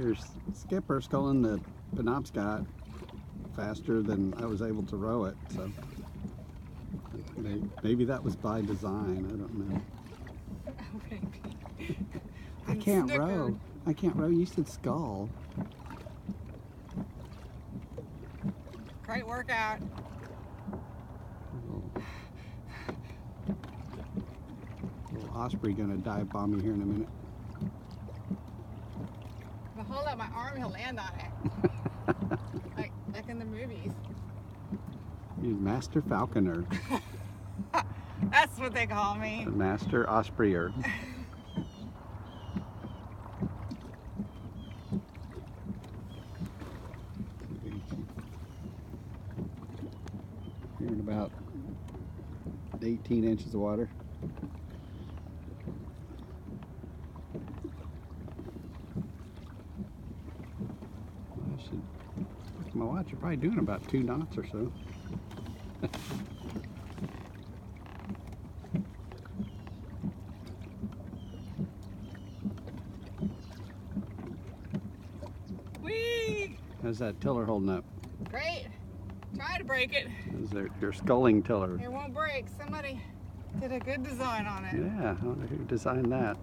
Here's Skipper sculling the Penobscot faster than I was able to row it, so maybe that was by design. I don't know. Maybe. I can't row. I can't row. You said scull. Great workout. Little osprey gonna dive bomb me here in a minute. If I hold out my arm, he'll land on it. like in the movies. He's Master Falconer. That's what they call me. The Master Ospreyer. Here in about 18 inches of water. I should look at my watch. You're probably doing about 2 knots or so. Whee! How's that tiller holding up? Great. Try to break it. Is there your sculling tiller? It won't break. Somebody did a good design on it. Yeah, I wonder who designed that.